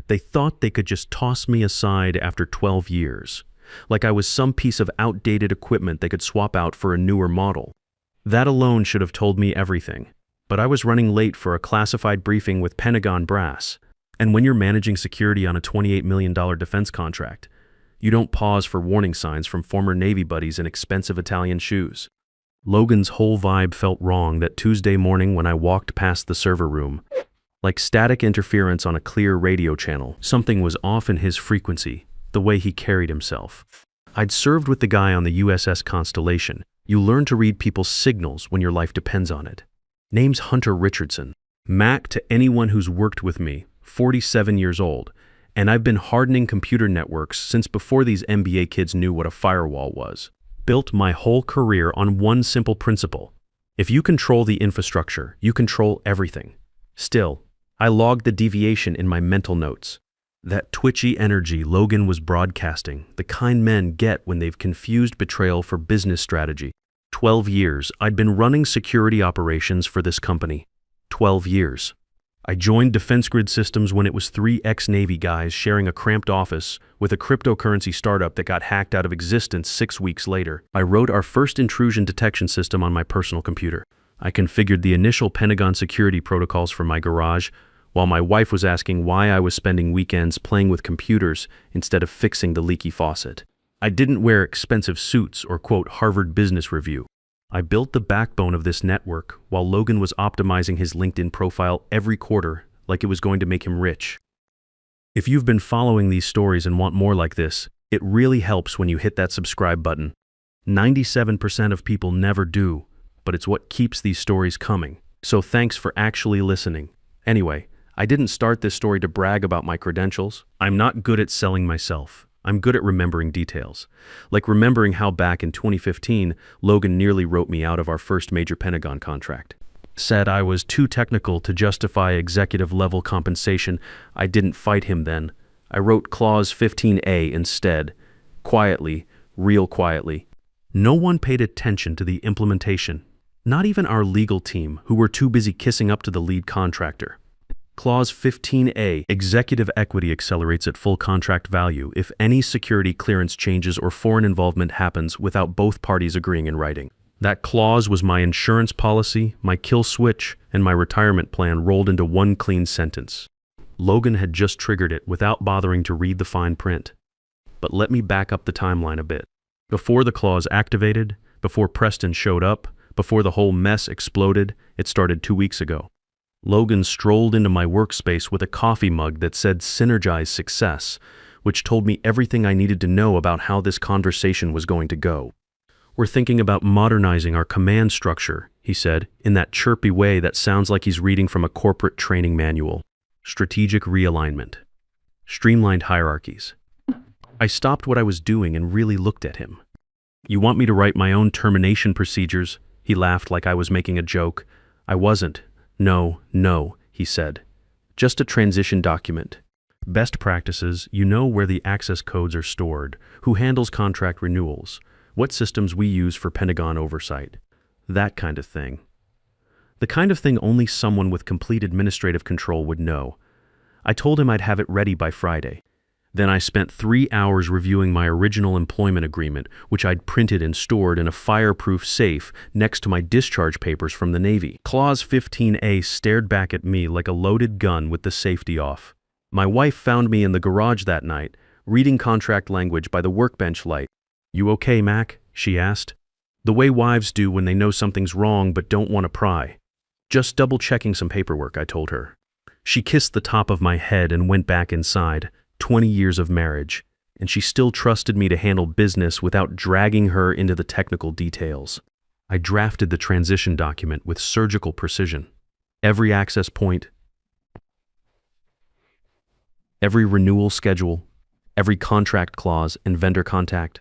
They thought they could just toss me aside after 12 years, like I was some piece of outdated equipment they could swap out for a newer model. That alone should have told me everything, but I was running late for a classified briefing with Pentagon brass, and when you're managing security on a $28 million defense contract, you don't pause for warning signs from former Navy buddies in expensive Italian shoes. Logan's whole vibe felt wrong that Tuesday morning when I walked past the server room. Like static interference on a clear radio channel, something was off in his frequency, the way he carried himself. I'd served with the guy on the USS Constellation. You learn to read people's signals when your life depends on it. Name's Hunter Richardson. Mac to anyone who's worked with me, 47 years old, and I've been hardening computer networks since before these MBA kids knew what a firewall was. Built my whole career on one simple principle. If you control the infrastructure, you control everything. Still, I logged the deviation in my mental notes. That twitchy energy Logan was broadcasting, the kind men get when they've confused betrayal for business strategy. 12 years, I'd been running security operations for this company. 12 years. I joined Defense Grid Systems when it was 3 ex-Navy guys sharing a cramped office with a cryptocurrency startup that got hacked out of existence 6 weeks later. I wrote our first intrusion detection system on my personal computer. I configured the initial Pentagon security protocols for my garage, while my wife was asking why I was spending weekends playing with computers instead of fixing the leaky faucet. I didn't wear expensive suits or quote Harvard Business Review. I built the backbone of this network while Logan was optimizing his LinkedIn profile every quarter like it was going to make him rich. If you've been following these stories and want more like this, it really helps when you hit that subscribe button. 97% of people never do, but it's what keeps these stories coming. So thanks for actually listening. Anyway, I didn't start this story to brag about my credentials. I'm not good at selling myself. I'm good at remembering details. Like remembering how back in 2015, Logan nearly wrote me out of our first major Pentagon contract. Said I was too technical to justify executive-level compensation. I didn't fight him then. I wrote Clause 15A instead. Quietly, real quietly. No one paid attention to the implementation. Not even our legal team, who were too busy kissing up to the lead contractor. Clause 15A, executive equity accelerates at full contract value if any security clearance changes or foreign involvement happens without both parties agreeing in writing. That clause was my insurance policy, my kill switch, and my retirement plan rolled into one clean sentence. Logan had just triggered it without bothering to read the fine print. But let me back up the timeline a bit. Before the clause activated, before Preston showed up, before the whole mess exploded, it started 2 weeks ago. Logan strolled into my workspace with a coffee mug that said Synergize Success, which told me everything I needed to know about how this conversation was going to go. We're thinking about modernizing our command structure, he said, in that chirpy way that sounds like he's reading from a corporate training manual. Strategic realignment. Streamlined hierarchies. I stopped what I was doing and really looked at him. You want me to write my own termination procedures? He laughed like I was making a joke. I wasn't. No, he said. Just a transition document. Best practices, you know where the access codes are stored, who handles contract renewals, what systems we use for Pentagon oversight. That kind of thing. The kind of thing only someone with complete administrative control would know. I told him I'd have it ready by Friday. Then I spent 3 hours reviewing my original employment agreement, which I'd printed and stored in a fireproof safe next to my discharge papers from the Navy. Clause 15A stared back at me like a loaded gun with the safety off. My wife found me in the garage that night, reading contract language by the workbench light. "You okay, Mac?" she asked. The way wives do when they know something's wrong but don't want to pry. "Just double-checking some paperwork," I told her. She kissed the top of my head and went back inside. 20 years of marriage, and she still trusted me to handle business without dragging her into the technical details. I drafted the transition document with surgical precision. Every access point, every renewal schedule, every contract clause and vendor contact.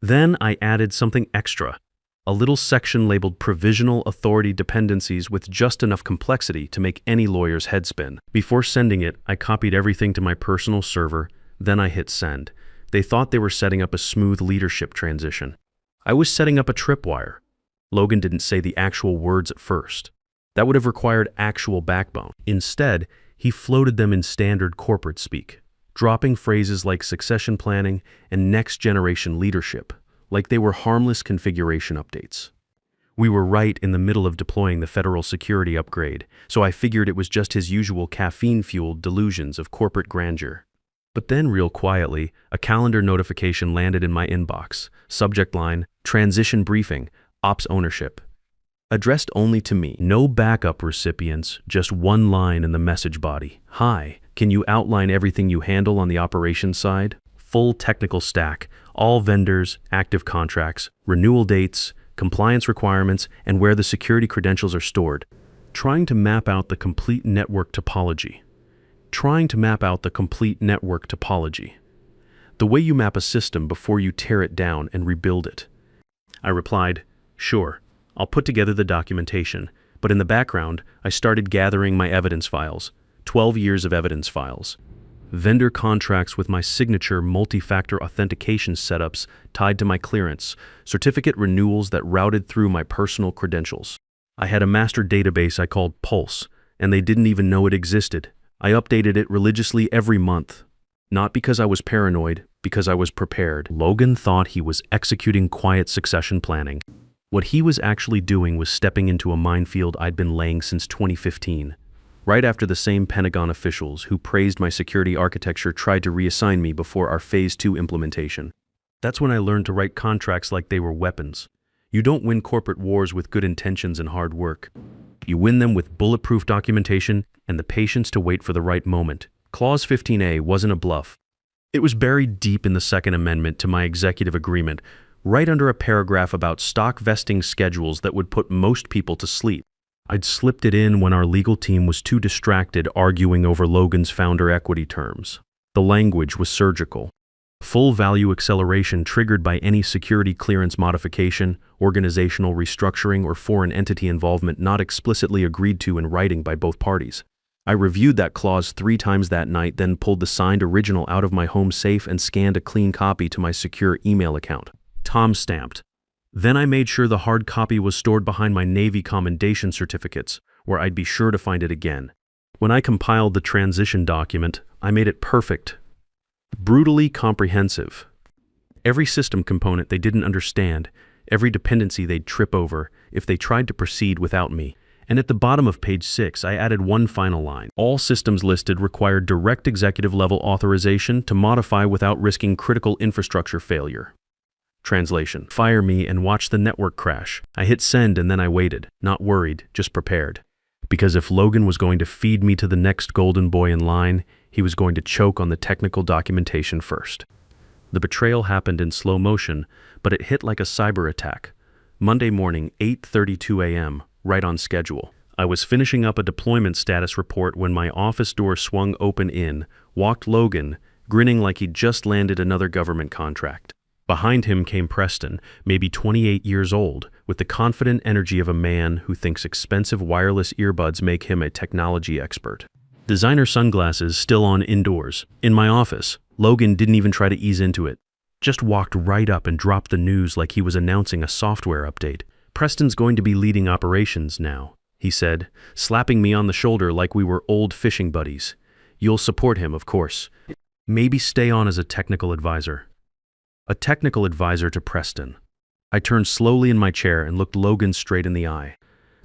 Then I added something extra, a little section labeled Provisional Authority Dependencies with just enough complexity to make any lawyer's head spin. Before sending it, I copied everything to my personal server, then I hit send. They thought they were setting up a smooth leadership transition. I was setting up a tripwire. Logan didn't say the actual words at first. That would have required actual backbone. Instead, He floated them in standard corporate speak, dropping phrases like succession planning and next-generation leadership, like they were harmless configuration updates. We were right in the middle of deploying the federal security upgrade, so I figured it was just his usual caffeine-fueled delusions of corporate grandeur. But then, real quietly, a calendar notification landed in my inbox. Subject line, Transition Briefing, Ops Ownership. Addressed only to me. No backup recipients, just one line in the message body. Hi, can you outline everything you handle on the operations side? Full technical stack, all vendors, active contracts, renewal dates, compliance requirements, and where the security credentials are stored. Trying to map out the complete network topology. The way you map a system before you tear it down and rebuild it. I replied, sure, I'll put together the documentation, but in the background, I started gathering my evidence files, 12 years of evidence files. Vendor contracts with my signature multi-factor authentication setups tied to my clearance, certificate renewals that routed through my personal credentials. I had a master database I called Pulse, and they didn't even know it existed. I updated it religiously every month. Not because I was paranoid, because I was prepared. Logan thought he was executing quiet succession planning. What he was actually doing was stepping into a minefield I'd been laying since 2015. Right after the same Pentagon officials who praised my security architecture tried to reassign me before our Phase 2 implementation. That's when I learned to write contracts like they were weapons. You don't win corporate wars with good intentions and hard work. You win them with bulletproof documentation and the patience to wait for the right moment. Clause 15A wasn't a bluff. It was buried deep in the Second Amendment to my executive agreement, right under a paragraph about stock vesting schedules that would put most people to sleep. I'd slipped it in when our legal team was too distracted arguing over Logan's founder equity terms. The language was surgical. Full value acceleration triggered by any security clearance modification, organizational restructuring, or foreign entity involvement not explicitly agreed to in writing by both parties. I reviewed that clause 3 times that night, then pulled the signed original out of my home safe and scanned a clean copy to my secure email account. Tom stamped. Then I made sure the hard copy was stored behind my Navy commendation certificates, where I'd be sure to find it again. When I compiled the transition document, I made it perfect. Brutally comprehensive. Every system component they didn't understand, every dependency they'd trip over if they tried to proceed without me. And at the bottom of page 6, I added one final line. All systems listed required direct executive-level authorization to modify without risking critical infrastructure failure. Translation: fire me and watch the network crash. I hit send and then I waited, not worried, just prepared. Because if Logan was going to feed me to the next golden boy in line, he was going to choke on the technical documentation first. The betrayal happened in slow motion, but it hit like a cyber attack. Monday morning, 8:32 a.m., right on schedule. I was finishing up a deployment status report when my office door swung open. Walked Logan, grinning like he'd just landed another government contract. Behind him came Preston, maybe 28 years old, with the confident energy of a man who thinks expensive wireless earbuds make him a technology expert. Designer sunglasses still on indoors. In my office, Logan didn't even try to ease into it. Just walked right up and dropped the news like he was announcing a software update. Preston's going to be leading operations now, he said, slapping me on the shoulder like we were old fishing buddies. You'll support him, of course. Maybe stay on as a technical advisor. A technical advisor to Preston. I turned slowly in my chair and looked Logan straight in the eye.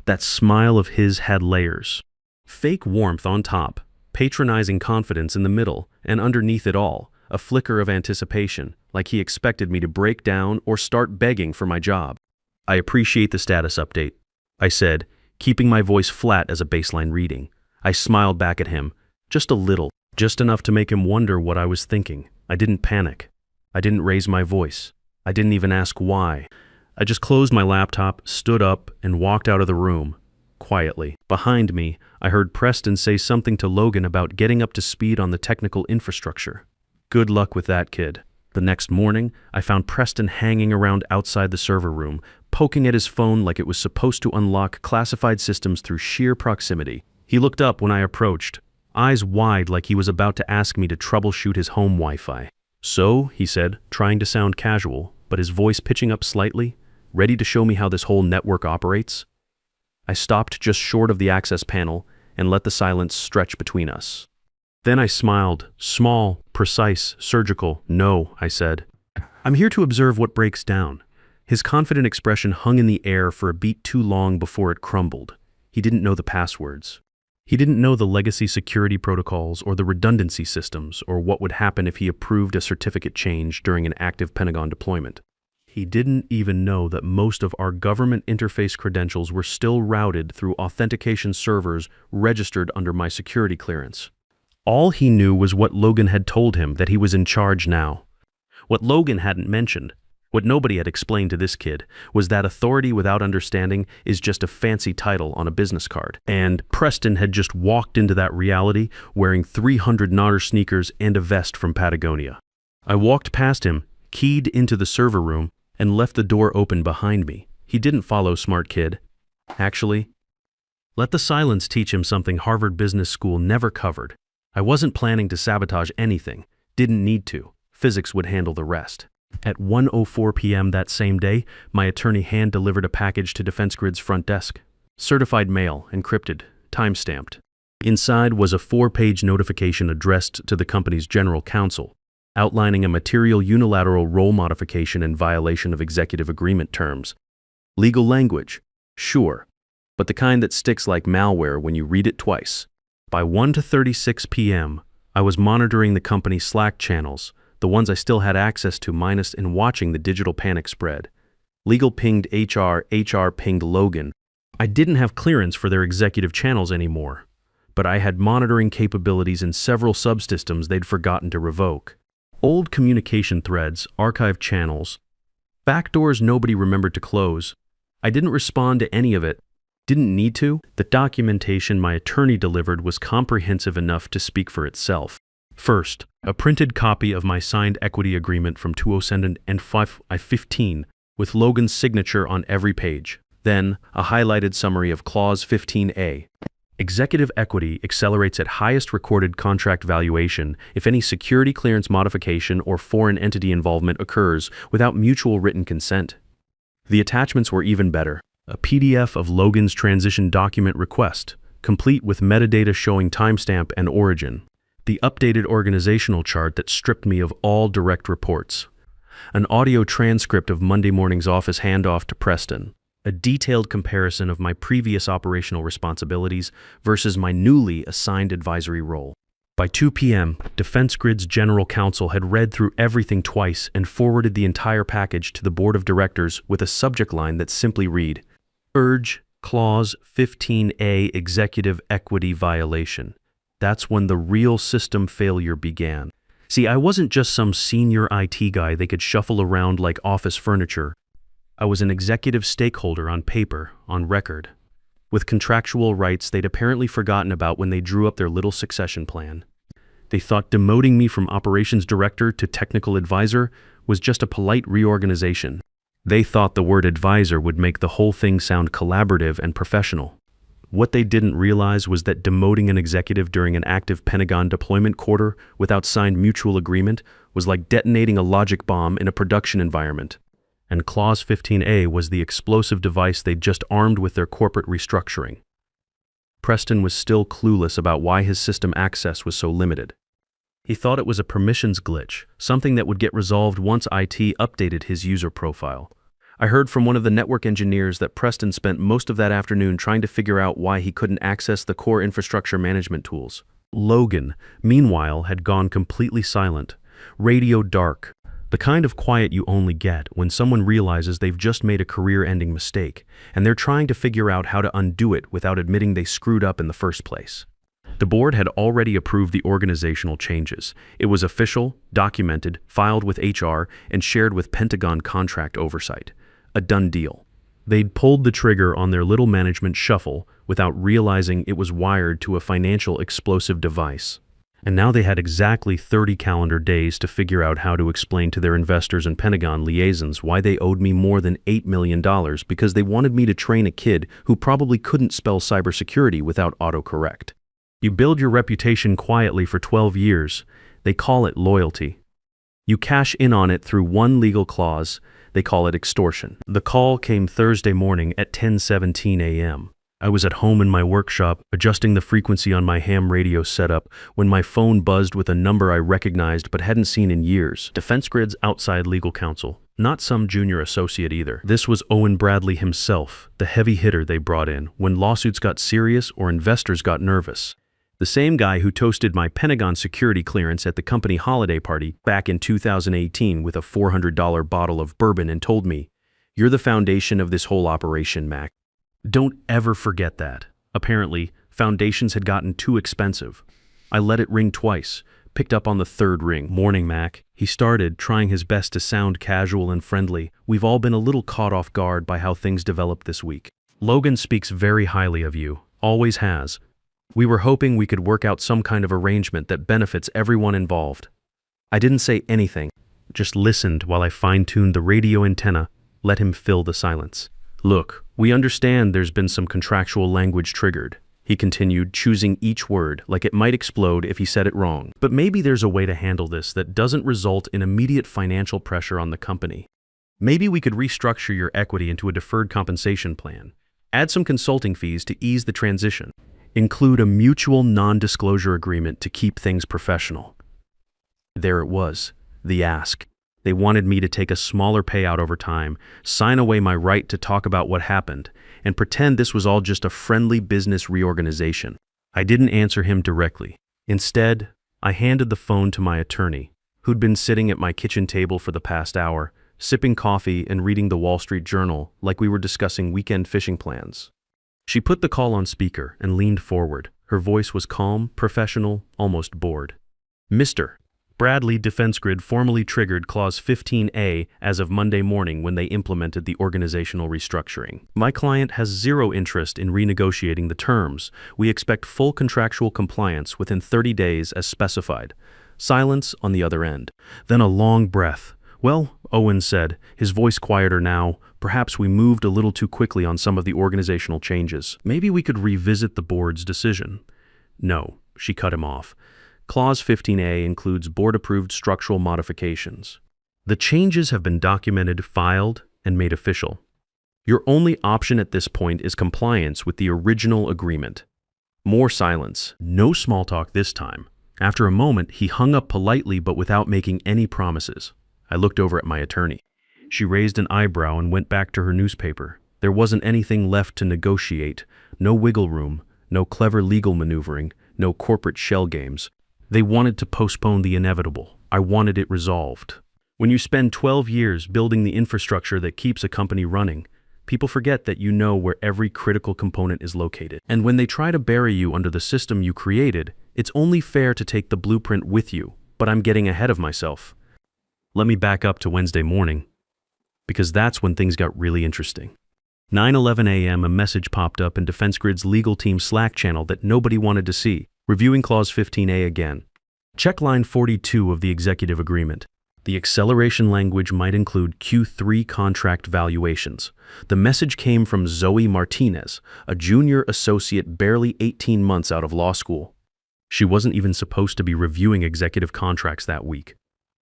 That smile of his had layers. Fake warmth on top, patronizing confidence in the middle, and underneath it all, a flicker of anticipation, like he expected me to break down or start begging for my job. I appreciate the status update, I said, keeping my voice flat as a baseline reading. I smiled back at him, just a little, just enough to make him wonder what I was thinking. I didn't panic. I didn't raise my voice. I didn't even ask why. I just closed my laptop, stood up, and walked out of the room, quietly. Behind me, I heard Preston say something to Logan about getting up to speed on the technical infrastructure. Good luck with that, kid. The next morning, I found Preston hanging around outside the server room, poking at his phone like it was supposed to unlock classified systems through sheer proximity. He looked up when I approached, eyes wide like he was about to ask me to troubleshoot his home Wi-Fi. So, he said, trying to sound casual, but his voice pitching up slightly, ready to show me how this whole network operates. I stopped just short of the access panel, and let the silence stretch between us. Then I smiled. Small, precise, surgical. No, I said. I'm here to observe what breaks down. His confident expression hung in the air for a beat too long before it crumbled. He didn't know the passwords. He didn't know the legacy security protocols or the redundancy systems or what would happen if he approved a certificate change during an active Pentagon deployment. He didn't even know that most of our government interface credentials were still routed through authentication servers registered under my security clearance. All he knew was what Logan had told him, that he was in charge now. What Logan hadn't mentioned, what nobody had explained to this kid, was that authority without understanding is just a fancy title on a business card. And Preston had just walked into that reality wearing 300 Nauter sneakers and a vest from Patagonia. I walked past him, keyed into the server room, and left the door open behind me. He didn't follow, smart kid. Actually, let the silence teach him something Harvard Business School never covered. I wasn't planning to sabotage anything, didn't need to. Physics would handle the rest. At 1:04 p.m. that same day, my attorney hand-delivered a package to Defense Grid's front desk. Certified mail, encrypted, time-stamped. Inside was a 4-page notification addressed to the company's general counsel, outlining a material unilateral role modification in violation of executive agreement terms. Legal language, sure, but the kind that sticks like malware when you read it twice. By 1:36 p.m., I was monitoring the company's Slack channels, the ones I still had access to minus in watching the digital panic spread. Legal pinged HR, HR pinged Logan. I didn't have clearance for their executive channels anymore, but I had monitoring capabilities in several subsystems they'd forgotten to revoke. Old communication threads, archived channels, backdoors nobody remembered to close. I didn't respond to any of it. Didn't need to. The documentation my attorney delivered was comprehensive enough to speak for itself. First, a printed copy of my signed equity agreement from 2015 with Logan's signature on every page. Then, a highlighted summary of Clause 15A. Executive equity accelerates at highest recorded contract valuation if any security clearance modification or foreign entity involvement occurs without mutual written consent. The attachments were even better. A PDF of Logan's transition document request, complete with metadata showing timestamp and origin. The updated organizational chart that stripped me of all direct reports. An audio transcript of Monday morning's office handoff to Preston. A detailed comparison of my previous operational responsibilities versus my newly assigned advisory role. By 2 p.m., Defense Grid's general counsel had read through everything twice and forwarded the entire package to the board of directors with a subject line that simply read, Urge Clause 15A Executive Equity Violation. That's when the real system failure began. See, I wasn't just some senior IT guy they could shuffle around like office furniture. I was an executive stakeholder on paper, on record, with contractual rights they'd apparently forgotten about when they drew up their little succession plan. They thought demoting me from operations director to technical advisor was just a polite reorganization. They thought the word advisor would make the whole thing sound collaborative and professional. What they didn't realize was that demoting an executive during an active Pentagon deployment quarter without signed mutual agreement was like detonating a logic bomb in a production environment. And Clause 15A was the explosive device they'd just armed with their corporate restructuring. Preston was still clueless about why his system access was so limited. He thought it was a permissions glitch, something that would get resolved once IT updated his user profile. I heard from one of the network engineers that Preston spent most of that afternoon trying to figure out why he couldn't access the core infrastructure management tools. Logan, meanwhile, had gone completely silent, radio dark, the kind of quiet you only get when someone realizes they've just made a career-ending mistake, and they're trying to figure out how to undo it without admitting they screwed up in the first place. The board had already approved the organizational changes. It was official, documented, filed with HR, and shared with Pentagon contract oversight. A done deal. They'd pulled the trigger on their little management shuffle without realizing it was wired to a financial explosive device. And now they had exactly 30 calendar days to figure out how to explain to their investors and Pentagon liaisons why they owed me more than $8 million because they wanted me to train a kid who probably couldn't spell cybersecurity without autocorrect. You build your reputation quietly for 12 years. They call it loyalty. You cash in on it through one legal clause. They call it extortion. The call came Thursday morning at 10:17 a.m. I was at home in my workshop, adjusting the frequency on my ham radio setup, when my phone buzzed with a number I recognized but hadn't seen in years. Defense Grid's outside legal counsel. Not some junior associate either. This was Owen Bradley himself, the heavy hitter they brought in when lawsuits got serious or investors got nervous. The same guy who toasted my Pentagon security clearance at the company holiday party back in 2018 with a $400 bottle of bourbon and told me, "You're the foundation of this whole operation, Mac." Don't ever forget that. Apparently, foundations had gotten too expensive. I let it ring twice, picked up on the third ring. "Morning, Mac." He started, trying his best to sound casual and friendly. "We've all been a little caught off guard by how things developed this week. Logan speaks very highly of you, always has. We were hoping we could work out some kind of arrangement that benefits everyone involved." I didn't say anything, just listened while I fine-tuned the radio antenna, let him fill the silence. "Look, we understand there's been some contractual language triggered," he continued, choosing each word like it might explode if he said it wrong. "But maybe there's a way to handle this that doesn't result in immediate financial pressure on the company. Maybe we could restructure your equity into a deferred compensation plan, add some consulting fees to ease the transition, include a mutual non-disclosure agreement to keep things professional." There it was, the ask. They wanted me to take a smaller payout over time, sign away my right to talk about what happened, and pretend this was all just a friendly business reorganization. I didn't answer him directly. Instead, I handed the phone to my attorney, who'd been sitting at my kitchen table for the past hour, sipping coffee and reading the Wall Street Journal like we were discussing weekend fishing plans. She put the call on speaker and leaned forward. Her voice was calm, professional, almost bored. "Mr. Bradley, Defense Grid formally triggered Clause 15A as of Monday morning when they implemented the organizational restructuring. My client has zero interest in renegotiating the terms. We expect full contractual compliance within 30 days as specified." Silence on the other end. Then a long breath. "Well," Owen said, his voice quieter now, "perhaps we moved a little too quickly on some of the organizational changes. Maybe we could revisit the board's decision." "No," she cut him off. Clause 15A includes board-approved structural modifications. The changes have been documented, filed, and made official. Your only option at this point is compliance with the original agreement. More silence. No small talk this time. After a moment, he hung up politely but without making any promises. I looked over at my attorney. She raised an eyebrow and went back to her newspaper. There wasn't anything left to negotiate. No wiggle room, no clever legal maneuvering, no corporate shell games. They wanted to postpone the inevitable. I wanted it resolved. When you spend 12 years building the infrastructure that keeps a company running, people forget that you know where every critical component is located. And when they try to bury you under the system you created, it's only fair to take the blueprint with you. But I'm getting ahead of myself. Let me back up to Wednesday morning, because that's when things got really interesting. 9:11 a.m. a message popped up in Defense Grid's legal team Slack channel that nobody wanted to see. Reviewing Clause 15A again. Check line 42 of the executive agreement. The acceleration language might include Q3 contract valuations. The message came from Zoe Martinez, a junior associate barely 18 months out of law school. She wasn't even supposed to be reviewing executive contracts that week,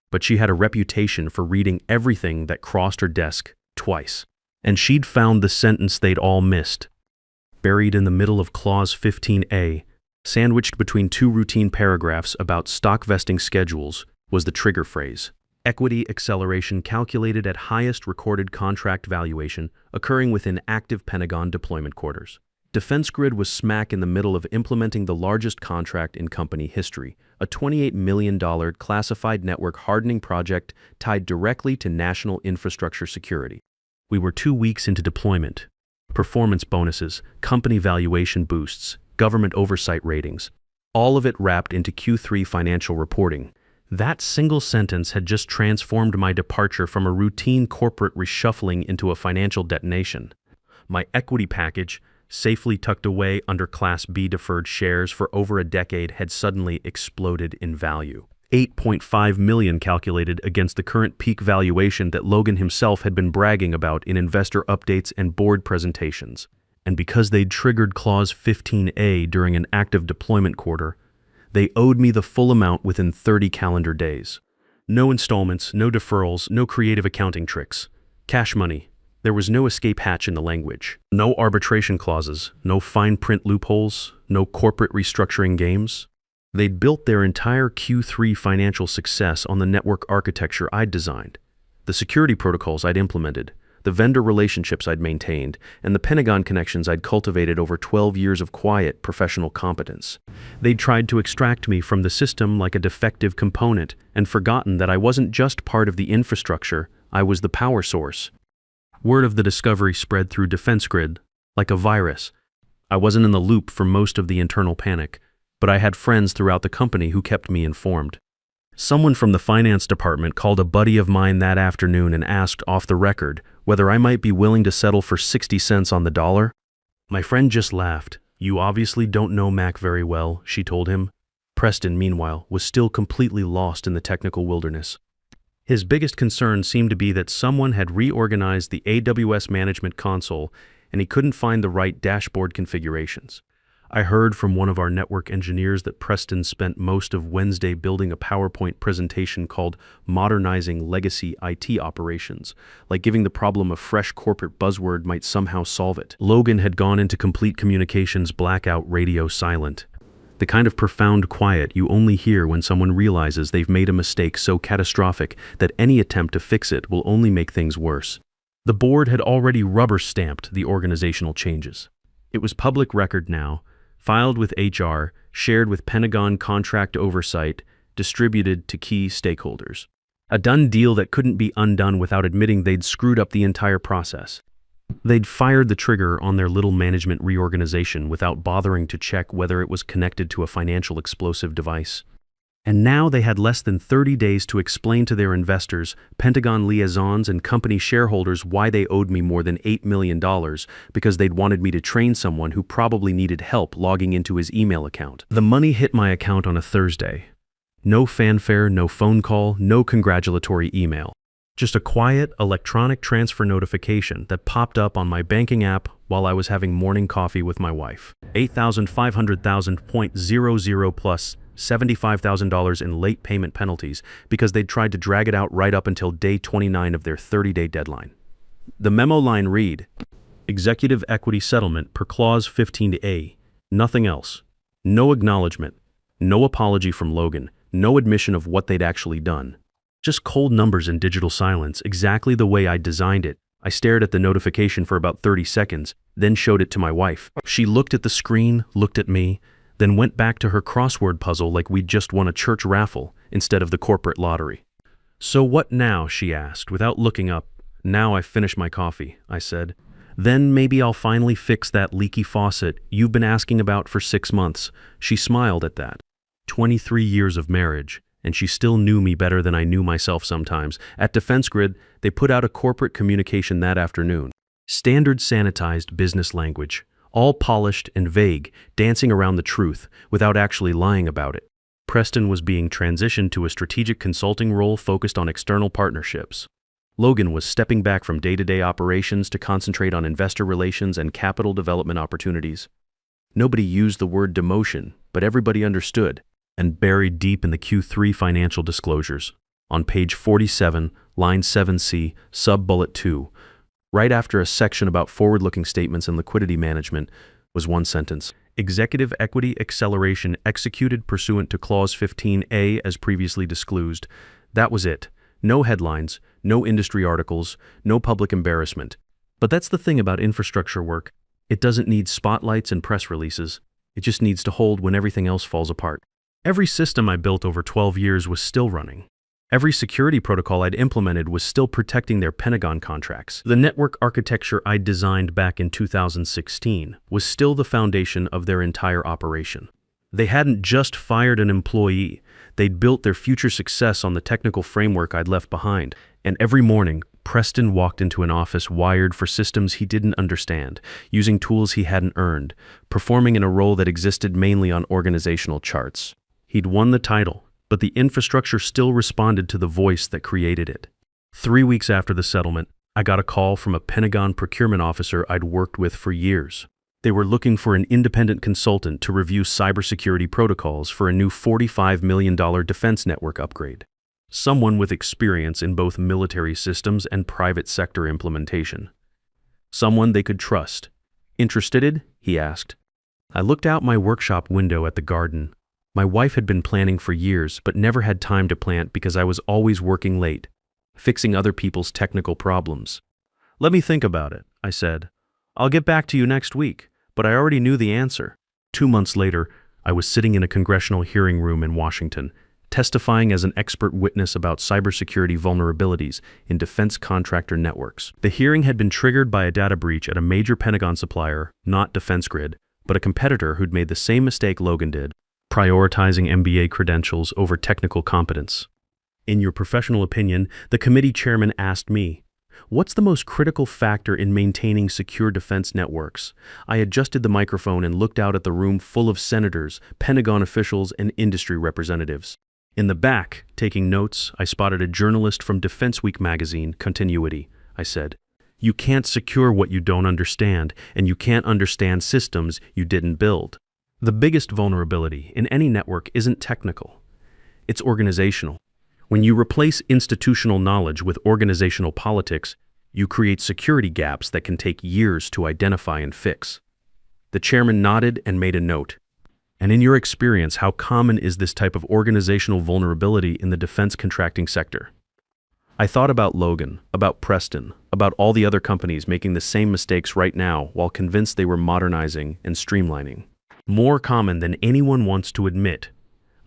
but she had a reputation for reading everything that crossed her desk twice. And she'd found the sentence they'd all missed. Buried in the middle of Clause 15A, sandwiched between two routine paragraphs about stock vesting schedules, was the trigger phrase. Equity acceleration calculated at highest recorded contract valuation occurring within active Pentagon deployment quarters. Defense Grid was smack in the middle of implementing the largest contract in company history, a $28 million classified network hardening project tied directly to national infrastructure security. We were 2 weeks into deployment. Performance bonuses, company valuation boosts, government oversight ratings, all of it wrapped into Q3 financial reporting. That single sentence had just transformed my departure from a routine corporate reshuffling into a financial detonation. My equity package, safely tucked away under Class B deferred shares for over a decade, had suddenly exploded in value. $8.5 million calculated against the current peak valuation that Logan himself had been bragging about in investor updates and board presentations. And because they'd triggered Clause 15A during an active deployment quarter, they owed me the full amount within 30 calendar days. No installments, no deferrals, no creative accounting tricks. Cash money, There was no escape hatch in the language. No arbitration clauses, no fine print loopholes, no corporate restructuring games. They'd built their entire Q3 financial success on the network architecture I'd designed, the security protocols I'd implemented, the vendor relationships I'd maintained, and the Pentagon connections I'd cultivated over 12 years of quiet, professional competence. They'd tried to extract me from the system like a defective component and forgotten that I wasn't just part of the infrastructure, I was the power source. Word of the discovery spread through DefenseGrid like a virus. I wasn't in the loop for most of the internal panic, but I had friends throughout the company who kept me informed. Someone from the finance department called a buddy of mine that afternoon and asked off the record whether I might be willing to settle for 60 cents on the dollar. My friend just laughed. "You obviously don't know Mac very well," she told him. Preston, meanwhile, was still completely lost in the technical wilderness. His biggest concern seemed to be that someone had reorganized the AWS management console and he couldn't find the right dashboard configurations. I heard from one of our network engineers that Preston spent most of Wednesday building a PowerPoint presentation called Modernizing Legacy IT Operations, like giving the problem a fresh corporate buzzword might somehow solve it. Logan had gone into complete communications blackout, radio silent. The kind of profound quiet you only hear when someone realizes they've made a mistake so catastrophic that any attempt to fix it will only make things worse. The board had already rubber-stamped the organizational changes. It was public record now, filed with HR, shared with Pentagon contract oversight, distributed to key stakeholders. A done deal that couldn't be undone without admitting they'd screwed up the entire process. They'd fired the trigger on their little management reorganization without bothering to check whether it was connected to a financial explosive device. And now they had less than 30 days to explain to their investors, Pentagon liaisons, and company shareholders why they owed me more than $8 million because they'd wanted me to train someone who probably needed help logging into his email account. The money hit my account on a Thursday. No fanfare, no phone call, no congratulatory email. Just a quiet electronic transfer notification that popped up on my banking app while I was having morning coffee with my wife. $8,500,000.00 plus $75,000 in late payment penalties because they'd tried to drag it out right up until day 29 of their 30-day deadline. The memo line read, "Executive equity settlement per clause 15A, nothing else. No acknowledgement, no apology from Logan, no admission of what they'd actually done. Just cold numbers and digital silence, exactly the way I designed it." I stared at the notification for about 30 seconds, then showed it to my wife. She looked at the screen, looked at me, then went back to her crossword puzzle like we'd just won a church raffle instead of the corporate lottery. "So what now?" she asked, without looking up. "Now I've finished my coffee," I said. "Then maybe I'll finally fix that leaky faucet you've been asking about for 6 months." She smiled at that. 23 years of marriage, and she still knew me better than I knew myself sometimes. At DefenseGrid, they put out a corporate communication that afternoon. Standard sanitized business language, all polished and vague, dancing around the truth without actually lying about it. Preston was being transitioned to a strategic consulting role focused on external partnerships. Logan was stepping back from day-to-day operations to concentrate on investor relations and capital development opportunities. Nobody used the word demotion, but everybody understood. And buried deep in the Q3 financial disclosures, on page 47, line 7C, sub-bullet 2, right after a section about forward-looking statements and liquidity management, was one sentence. "Executive equity acceleration executed pursuant to Clause 15A as previously disclosed." That was it. No headlines, no industry articles, no public embarrassment. But that's the thing about infrastructure work. It doesn't need spotlights and press releases. It just needs to hold when everything else falls apart. Every system I built over 12 years was still running. Every security protocol I'd implemented was still protecting their Pentagon contracts. The network architecture I'd designed back in 2016 was still the foundation of their entire operation. They hadn't just fired an employee, they'd built their future success on the technical framework I'd left behind. And every morning, Preston walked into an office wired for systems he didn't understand, using tools he hadn't earned, performing in a role that existed mainly on organizational charts. He'd won the title, but the infrastructure still responded to the voice that created it. 3 weeks after the settlement, I got a call from a Pentagon procurement officer I'd worked with for years. They were looking for an independent consultant to review cybersecurity protocols for a new $45 million defense network upgrade. Someone with experience in both military systems and private sector implementation. Someone they could trust. Interested? He asked. I looked out my workshop window at the garden. My wife had been planning for years, but never had time to plant because I was always working late, fixing other people's technical problems. Let me think about it, I said. I'll get back to you next week, but I already knew the answer. 2 months later, I was sitting in a congressional hearing room in Washington, testifying as an expert witness about cybersecurity vulnerabilities in defense contractor networks. The hearing had been triggered by a data breach at a major Pentagon supplier, not DefenseGrid, but a competitor who'd made the same mistake Logan did, prioritizing MBA credentials over technical competence. In your professional opinion, the committee chairman asked me, what's the most critical factor in maintaining secure defense networks? I adjusted the microphone and looked out at the room full of senators, Pentagon officials, and industry representatives. In the back, taking notes, I spotted a journalist from Defense Week magazine, Continuity. I said, you can't secure what you don't understand, and you can't understand systems you didn't build. The biggest vulnerability in any network isn't technical. It's organizational. When you replace institutional knowledge with organizational politics, you create security gaps that can take years to identify and fix. The chairman nodded and made a note. And in your experience, how common is this type of organizational vulnerability in the defense contracting sector? I thought about Logan, about Preston, about all the other companies making the same mistakes right now while convinced they were modernizing and streamlining. More common than anyone wants to admit,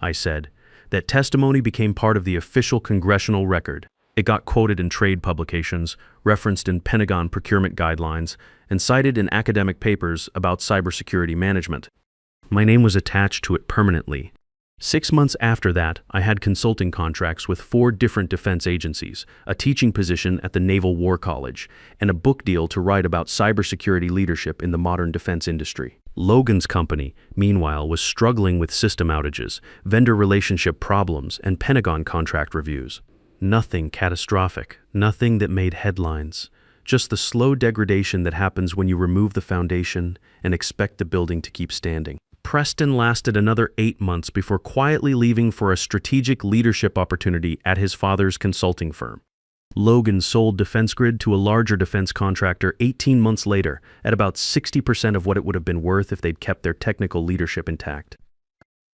I said. That testimony became part of the official congressional record. It got quoted in trade publications, referenced in Pentagon procurement guidelines, and cited in academic papers about cybersecurity management. My name was attached to it permanently. 6 months after that, I had consulting contracts with 4 different defense agencies, a teaching position at the Naval War College, and a book deal to write about cybersecurity leadership in the modern defense industry. Logan's company, meanwhile, was struggling with system outages, vendor relationship problems, and Pentagon contract reviews. Nothing catastrophic, nothing that made headlines. Just the slow degradation that happens when you remove the foundation and expect the building to keep standing. Preston lasted another 8 months before quietly leaving for a strategic leadership opportunity at his father's consulting firm. Logan sold DefenseGrid to a larger defense contractor 18 months later at about 60% of what it would have been worth if they'd kept their technical leadership intact.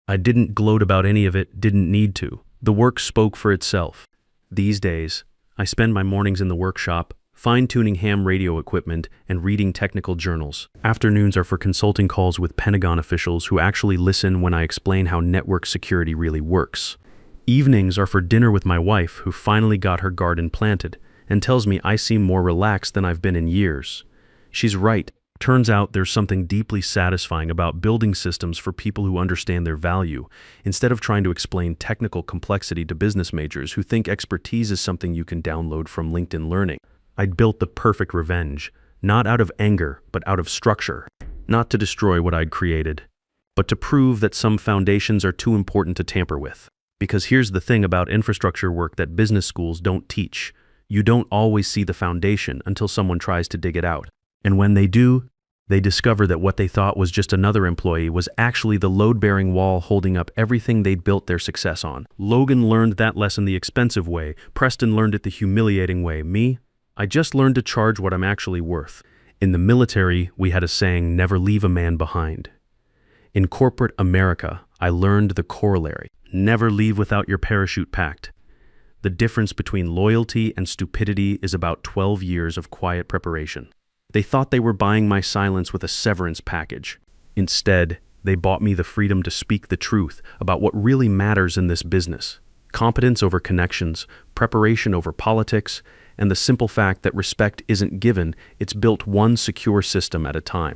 I didn't gloat about any of it, didn't need to. The work spoke for itself. These days, I spend my mornings in the workshop, fine-tuning ham radio equipment and reading technical journals. Afternoons are for consulting calls with Pentagon officials who actually listen when I explain how network security really works. Evenings are for dinner with my wife, who finally got her garden planted and tells me I seem more relaxed than I've been in years. She's right. Turns out there's something deeply satisfying about building systems for people who understand their value, instead of trying to explain technical complexity to business majors who think expertise is something you can download from LinkedIn Learning. I'd built the perfect revenge, not out of anger, but out of structure. Not to destroy what I'd created, but to prove that some foundations are too important to tamper with. Because here's the thing about infrastructure work that business schools don't teach. You don't always see the foundation until someone tries to dig it out. And when they do, they discover that what they thought was just another employee was actually the load-bearing wall holding up everything they'd built their success on. Logan learned that lesson the expensive way. Preston learned it the humiliating way. Me? I just learned to charge what I'm actually worth. In the military, we had a saying, never leave a man behind. In corporate America, I learned the corollary. Never leave without your parachute packed. The difference between loyalty and stupidity is about 12 years of quiet preparation. They thought they were buying my silence with a severance package. Instead, they bought me the freedom to speak the truth about what really matters in this business. Competence over connections, preparation over politics, and the simple fact that respect isn't given, it's built one secure system at a time.